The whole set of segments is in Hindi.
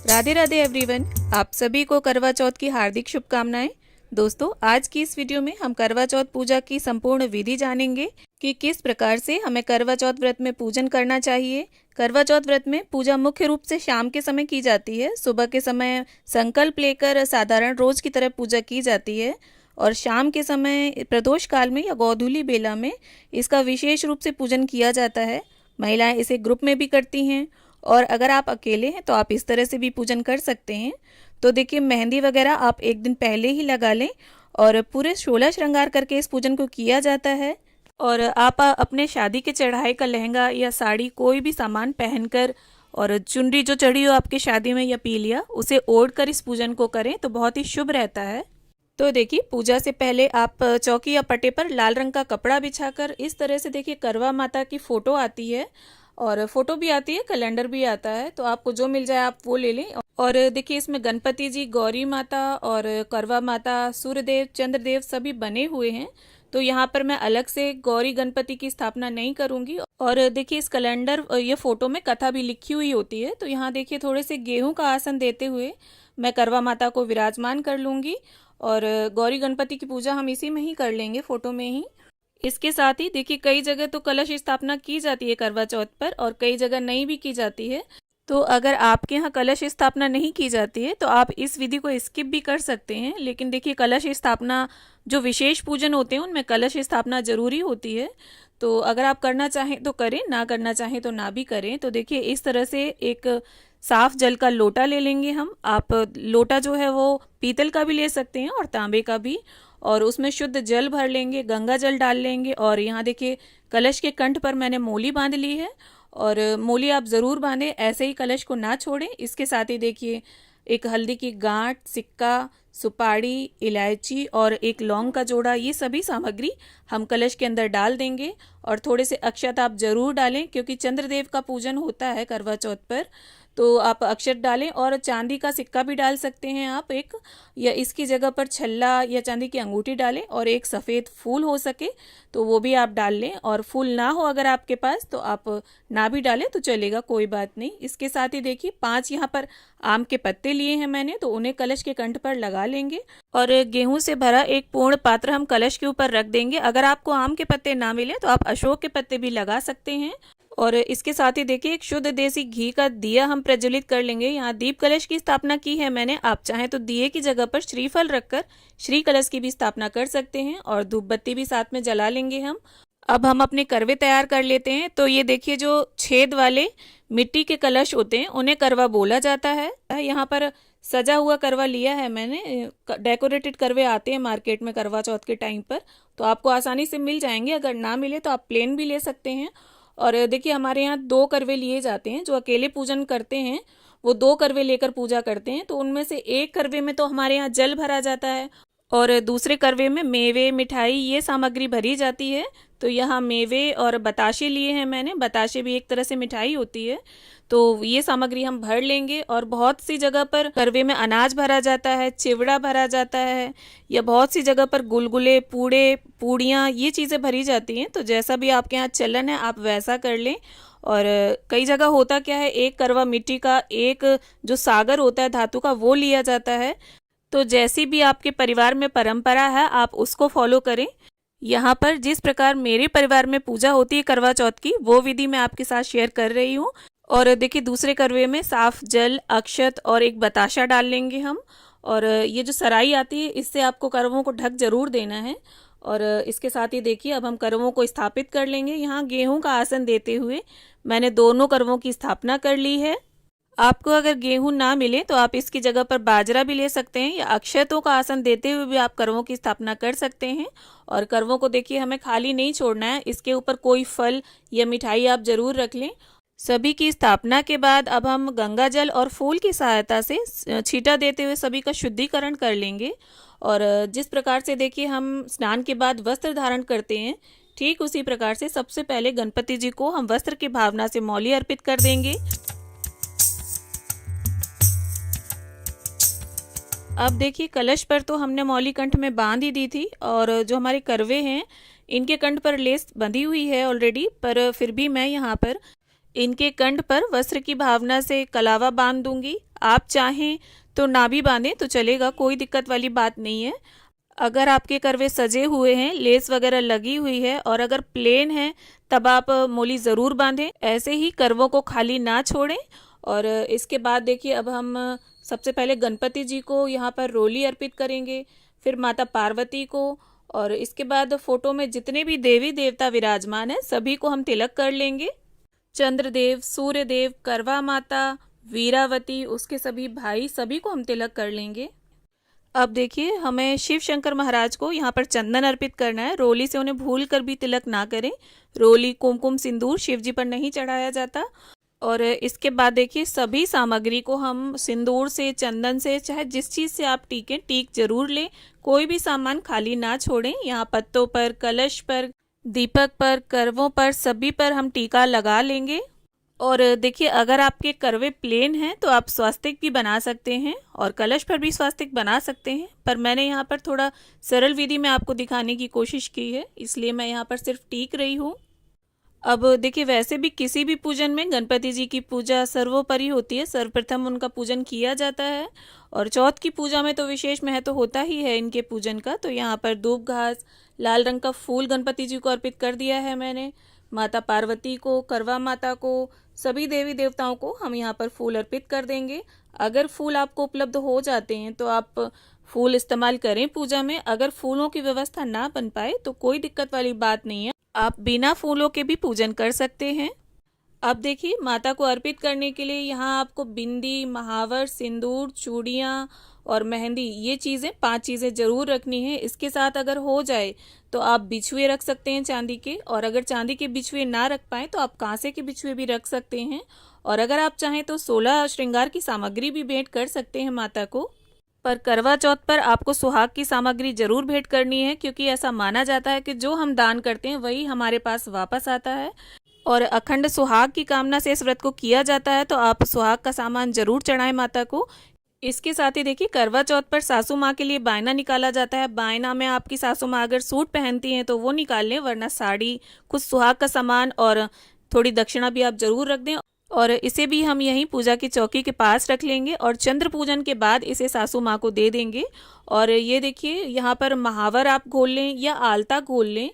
राधे राधे एवरीवन, आप सभी को करवा चौथ की हार्दिक शुभकामनाएं। दोस्तों, आज की इस वीडियो में हम करवा चौथ पूजा की संपूर्ण विधि जानेंगे कि किस प्रकार से हमें करवा चौथ व्रत में पूजन करना चाहिए। करवा चौथ व्रत में पूजा मुख्य रूप से शाम के समय की जाती है। सुबह के समय संकल्प लेकर साधारण रोज की तरह पूजा की जाती है और शाम के समय प्रदोष काल में या गोधूली बेला में इसका विशेष रूप से पूजन किया जाता है। महिलाएं इसे ग्रुप में भी करती हैं और अगर आप अकेले हैं तो आप इस तरह से भी पूजन कर सकते हैं। तो देखिए, मेहंदी वगैरह आप एक दिन पहले ही लगा लें और पूरे 16 श्रृंगार करके इस पूजन को किया जाता है। और आप अपने शादी के चढ़ाई का लहंगा या साड़ी कोई भी सामान पहनकर और चुनरी जो चढ़ी हो आपके शादी में या पीलिया उसे ओढ़ कर इस पूजन को करें तो बहुत ही शुभ रहता है। तो देखिए, पूजा से पहले आप चौकी या पट्टे पर लाल रंग का कपड़ा बिछाकर इस तरह से देखिए करवा माता की फोटो आती है और फोटो भी आती है, कैलेंडर भी आता है, तो आपको जो मिल जाए आप वो ले लें। और देखिए, इसमें गणपति जी, गौरी माता और करवा माता, सूर्यदेव, चंद्रदेव सभी बने हुए हैं। तो यहाँ पर मैं अलग से गौरी गणपति की स्थापना नहीं करूंगी। और देखिए, इस कैलेंडर ये फोटो में कथा भी लिखी हुई होती है। तो यहाँ देखिए, थोड़े से गेहूं का आसन देते हुए मैं करवा माता को विराजमान कर लूंगी और गौरी गणपति की पूजा हम इसी में ही कर लेंगे, फोटो में ही। इसके साथ ही देखिए, कई जगह तो कलश स्थापना की जाती है करवा चौथ पर और कई जगह नहीं भी की जाती है। तो अगर आपके यहाँ कलश स्थापना नहीं की जाती है तो आप इस विधि को स्किप भी कर सकते हैं। लेकिन देखिए, कलश स्थापना जो विशेष पूजन होते हैं उनमें कलश स्थापना जरूरी होती है। तो अगर आप करना चाहें तो करें, ना करना चाहें तो ना भी करें। तो देखिए, इस तरह से एक साफ जल का लोटा ले लेंगे हम। आप लोटा जो है वो पीतल का भी ले सकते हैं और तांबे का भी, और उसमें शुद्ध जल भर लेंगे, गंगा जल डाल लेंगे। और यहाँ देखिए, कलश के कंठ पर मैंने मोली बांध ली है और मोली आप ज़रूर बांधें, ऐसे ही कलश को ना छोड़ें। इसके साथ ही देखिए, एक हल्दी की गांठ, सिक्का, सुपारी, इलायची और एक लौंग का जोड़ा, ये सभी सामग्री हम कलश के अंदर डाल देंगे। और थोड़े से अक्षत आप ज़रूर डालें क्योंकि चंद्रदेव का पूजन होता है करवा चौथ पर। तो आप अक्षत डालें और चांदी का सिक्का भी डाल सकते हैं आप एक, या इसकी जगह पर छल्ला या चांदी की अंगूठी डालें और एक सफ़ेद फूल हो सके तो वो भी आप डाल लें। और फूल ना हो अगर आपके पास तो आप ना भी डालें तो चलेगा, कोई बात नहीं। इसके साथ ही देखिए, 5 यहाँ पर आम के पत्ते लिए हैं मैंने, तो उन्हें कलश के कंठ पर लगा लेंगे और गेहूं से भरा एक पूर्ण पात्र हम कलश के ऊपर रख देंगे। अगर आपको आम के पत्ते ना मिले तो आप अशोक के पत्ते भी लगा सकते हैं। और इसके साथ ही देखिए, एक शुद्ध देसी घी का दिया हम प्रज्वलित कर लेंगे। यहाँ दीप कलश की स्थापना की है मैंने, आप चाहें तो दिए की जगह पर श्रीफल रखकर श्री कलश की भी स्थापना कर सकते हैं और धूप बत्ती भी साथ में जला लेंगे हम। अब हम अपने करवे तैयार कर लेते हैं। तो ये देखिए, जो छेद वाले मिट्टी के कलश होते हैं उन्हें करवा बोला जाता है। यहाँ पर सजा हुआ करवा लिया है मैंने, डेकोरेटेड करवे आते हैं मार्केट में करवा चौथ के टाइम पर, तो आपको आसानी से मिल जाएंगे। अगर ना मिले तो आप प्लेन भी ले सकते हैं। और देखिए, हमारे यहाँ 2 करवे लिए जाते हैं। जो अकेले पूजन करते हैं वो 2 करवे लेकर पूजा करते हैं। तो उनमें से एक करवे में तो हमारे यहाँ जल भरा जाता है और दूसरे करवे में मेवे, मिठाई, ये सामग्री भरी जाती है। तो यहाँ मेवे और बताशे लिए हैं मैंने। बताशे भी एक तरह से मिठाई होती है। तो ये सामग्री हम भर लेंगे। और बहुत सी जगह पर करवे में अनाज भरा जाता है, चिवड़ा भरा जाता है, या बहुत सी जगह पर गुलगुले, पूड़े, पूड़ियाँ, ये चीज़ें भरी जाती हैं। तो जैसा भी आपके यहाँ चलन है आप वैसा कर लें। और कई जगह होता क्या है, एक करवा मिट्टी का, एक जो सागर होता है धातु का, वो लिया जाता है। तो जैसी भी आपके परिवार में परंपरा है आप उसको फॉलो करें। यहाँ पर जिस प्रकार मेरे परिवार में पूजा होती है करवा चौथ की, वो विधि मैं आपके साथ शेयर कर रही हूँ। और देखिए, दूसरे करवे में साफ जल, अक्षत और एक बताशा डाल लेंगे हम। और ये जो सराई आती है इससे आपको करवों को ढक जरूर देना है। और इसके साथ ही देखिए, अब हम करवों को स्थापित कर लेंगे। यहाँ गेहूं का आसन देते हुए मैंने दोनों करवों की स्थापना कर ली है। आपको अगर गेहूं ना मिले तो आप इसकी जगह पर बाजरा भी ले सकते हैं, या अक्षतों का आसन देते हुए भी आप करवों की स्थापना कर सकते हैं। और करवों को देखिए, हमें खाली नहीं छोड़ना है, इसके ऊपर कोई फल या मिठाई आप जरूर रख लें। सभी की स्थापना के बाद अब हम गंगा जल और फूल की सहायता से छींटा देते हुए सभी का शुद्धिकरण कर लेंगे। और जिस प्रकार से देखिए हम स्नान के बाद वस्त्र धारण करते हैं, ठीक उसी प्रकार से सबसे पहले गणपति जी को हम वस्त्र की भावना से मौली अर्पित कर देंगे। अब देखिए, कलश पर तो हमने मौली कंठ में बांध ही दी थी और जो हमारे करवे हैं इनके कंठ पर लेस बंधी हुई है ऑलरेडी, पर फिर भी मैं यहाँ पर इनके कंठ पर वस्त्र की भावना से कलावा बांध दूंगी। आप चाहें तो ना भी बांधें तो चलेगा, कोई दिक्कत वाली बात नहीं है। अगर आपके करवे सजे हुए हैं, लेस वगैरह लगी हुई है और अगर प्लेन है तब आप मोली ज़रूर बांधें। ऐसे ही करवों को खाली ना छोड़ें। और इसके बाद देखिए अब हम सबसे पहले गणपति जी को यहाँ पर रोली अर्पित करेंगे, फिर माता पार्वती को, और इसके बाद फोटो में जितने भी देवी देवता विराजमान हैं सभी को हम तिलक कर लेंगे। चंद्रदेव, सूर्यदेव, करवा माता, वीरावती, उसके सभी भाई, सभी को हम तिलक कर लेंगे। अब देखिए हमें शिव शंकर महाराज को यहाँ पर चंदन अर्पित करना है। रोली से उन्हें भूल कर भी तिलक ना करें। रोली, कुमकुम, सिंदूर शिव जी पर नहीं चढ़ाया जाता। और इसके बाद देखिए सभी सामग्री को हम सिंदूर से, चंदन से, चाहे जिस चीज़ से आप टीकें, टीक जरूर लें। कोई भी सामान खाली ना छोड़ें। यहाँ पत्तों पर, कलश पर, दीपक पर, करवों पर, सभी पर हम टीका लगा लेंगे। और देखिए अगर आपके करवे प्लेन हैं तो आप स्वास्तिक भी बना सकते हैं और कलश पर भी स्वास्तिक बना सकते हैं, पर मैंने यहाँ पर थोड़ा सरल विधि में आपको दिखाने की कोशिश की है, इसलिए मैं यहाँ पर सिर्फ टीक रही हूँ। अब देखिए वैसे भी किसी भी पूजन में गणपति जी की पूजा सर्वोपरि होती है, सर्वप्रथम उनका पूजन किया जाता है। और चौथ की पूजा में तो विशेष महत्व होता ही है इनके पूजन का। तो यहाँ पर धूप घास, लाल रंग का फूल गणपति जी को अर्पित कर दिया है मैंने। माता पार्वती को, करवा माता को, सभी देवी देवताओं को हम यहाँ पर फूल अर्पित कर देंगे। अगर फूल आपको उपलब्ध हो जाते हैं तो आप फूल इस्तेमाल करें पूजा में। अगर फूलों की व्यवस्था ना बन पाए तो कोई दिक्कत वाली बात नहीं है, आप बिना फूलों के भी पूजन कर सकते हैं। अब देखिए माता को अर्पित करने के लिए यहाँ आपको बिंदी, महावर, सिंदूर, चूड़ियाँ और मेहंदी, ये चीज़ें 5 चीज़ें ज़रूर रखनी है। इसके साथ अगर हो जाए तो आप बिछुए रख सकते हैं चांदी के, और अगर चांदी के बिछुए ना रख पाए तो आप कांसे के बिछुए भी रख सकते हैं। और अगर आप चाहें तो 16 श्रृंगार की सामग्री भी भेंट कर सकते हैं माता को। पर करवा चौथ पर आपको सुहाग की सामग्री जरूर भेंट करनी है, क्योंकि ऐसा माना जाता है कि जो हम दान करते हैं वही हमारे पास वापस आता है। और अखंड सुहाग की कामना से इस व्रत को किया जाता है, तो आप सुहाग का सामान जरूर चढ़ाएं माता को। इसके साथ ही देखिए करवा चौथ पर सासू माँ के लिए बायना निकाला जाता है। बायना में आपकी सासू माँ अगर सूट पहनती हैं तो वो निकाल लें, वरना साड़ी, कुछ सुहाग का सामान और थोड़ी दक्षिणा भी आप जरूर रख दें। और इसे भी हम यहीं पूजा की चौकी के पास रख लेंगे और चंद्र पूजन के बाद इसे सासू माँ को दे देंगे। और ये देखिए यहाँ पर महावर आप घोल लें या आलता घोल लें,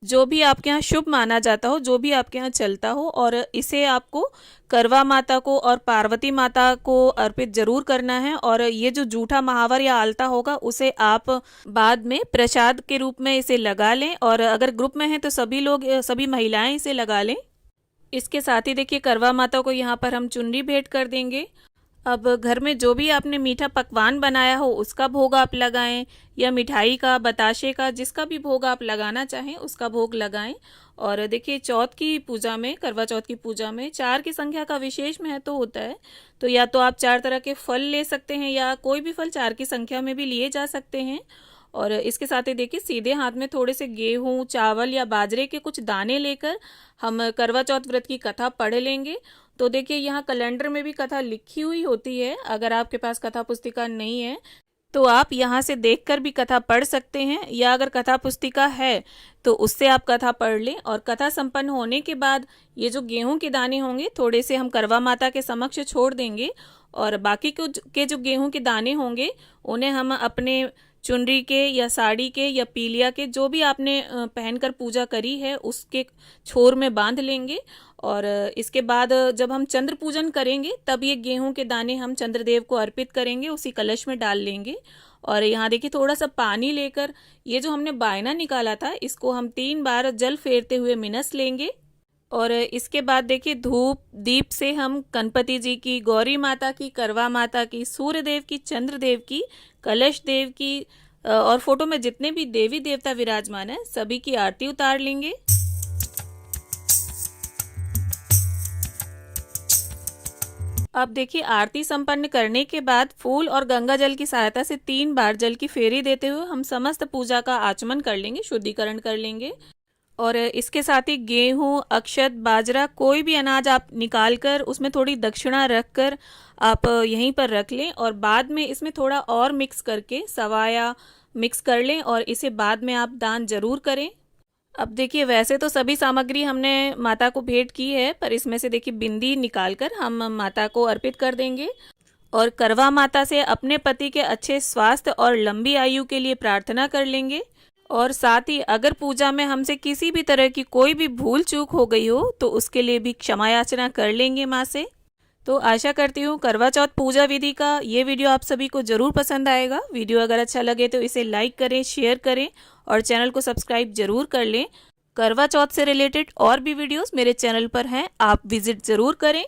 जो भी आपके यहाँ शुभ माना जाता हो, जो भी आपके यहाँ चलता हो। और इसे आपको करवा माता को और पार्वती माता को अर्पित जरूर करना है। और ये जो जूठा महावर या आलता होगा उसे आप बाद में प्रसाद के रूप में इसे लगा लें, और अगर ग्रुप में हैं तो सभी लोग, सभी महिलाएं इसे लगा लें। इसके साथ ही देखिए करवा माता को यहाँ पर हम चुनरी भेंट कर देंगे। अब घर में जो भी आपने मीठा पकवान बनाया हो उसका भोग आप लगाएं, या मिठाई का, बताशे का, जिसका भी भोग आप लगाना चाहें उसका भोग लगाएं। और देखिए चौथ की पूजा में, करवा चौथ की पूजा में 4 की संख्या का विशेष महत्व होता है। तो या तो आप 4 तरह के फल ले सकते हैं या कोई भी फल 4 की संख्या में भी लिए जा सकते हैं। और इसके साथ ही देखिए सीधे हाथ में थोड़े से गेहूं, चावल या बाजरे के कुछ दाने लेकर हम करवा चौथ व्रत की कथा पढ़ लेंगे। तो देखिए यहाँ कैलेंडर में भी कथा लिखी हुई होती है। अगर आपके पास कथा पुस्तिका नहीं है तो आप यहाँ से देखकर भी कथा पढ़ सकते हैं, या अगर कथा पुस्तिका है तो उससे आप कथा पढ़ लें। और कथा संपन्न होने के बाद ये जो गेहूं के दाने होंगे थोड़े से हम करवा माता के समक्ष छोड़ देंगे, और बाकी के जो गेहूं के दाने होंगे उन्हें हम अपने चुनरी के या साड़ी के या पीलिया के, जो भी आपने पहनकर पूजा करी है, उसके छोर में बांध लेंगे। और इसके बाद जब हम चंद्र पूजन करेंगे तब ये गेहूं के दाने हम चंद्रदेव को अर्पित करेंगे, उसी कलश में डाल लेंगे। और यहाँ देखिए थोड़ा सा पानी लेकर ये जो हमने बायना निकाला था इसको हम 3 बार जल फेरते हुए मिनस लेंगे। और इसके बाद देखिए धूप दीप से हम गणपति जी की, गौरी माता की, करवा माता की, सूर्यदेव की, चंद्रदेव की, कलश देव की और फोटो में जितने भी देवी देवता विराजमान है सभी की आरती उतार लेंगे। अब देखिए आरती संपन्न करने के बाद फूल और गंगा जल की सहायता से 3 बार जल की फेरी देते हुए हम समस्त पूजा का आचमन कर लेंगे, शुद्धिकरण कर लेंगे। और इसके साथ ही गेहूं, अक्षत, बाजरा, कोई भी अनाज आप निकाल कर उसमें थोड़ी दक्षिणा रख कर आप यहीं पर रख लें, और बाद में इसमें थोड़ा और मिक्स करके सवाया मिक्स कर लें, और इसे बाद में आप दान जरूर करें। अब देखिए वैसे तो सभी सामग्री हमने माता को भेंट की है, पर इसमें से देखिए बिंदी निकाल कर हम माता को अर्पित कर देंगे। और करवा माता से अपने पति के अच्छे स्वास्थ्य और लंबी आयु के लिए प्रार्थना कर लेंगे। और साथ ही अगर पूजा में हमसे किसी भी तरह की कोई भी भूल चूक हो गई हो तो उसके लिए भी क्षमा याचना कर लेंगे माँ से। तो आशा करती हूँ करवा चौथ पूजा विधि का ये वीडियो आप सभी को ज़रूर पसंद आएगा। वीडियो अगर अच्छा लगे तो इसे लाइक करें, शेयर करें और चैनल को सब्सक्राइब जरूर कर लें। करवा चौथ से रिलेटेड और भी वीडियोस मेरे चैनल पर हैं, आप विजिट ज़रूर करें।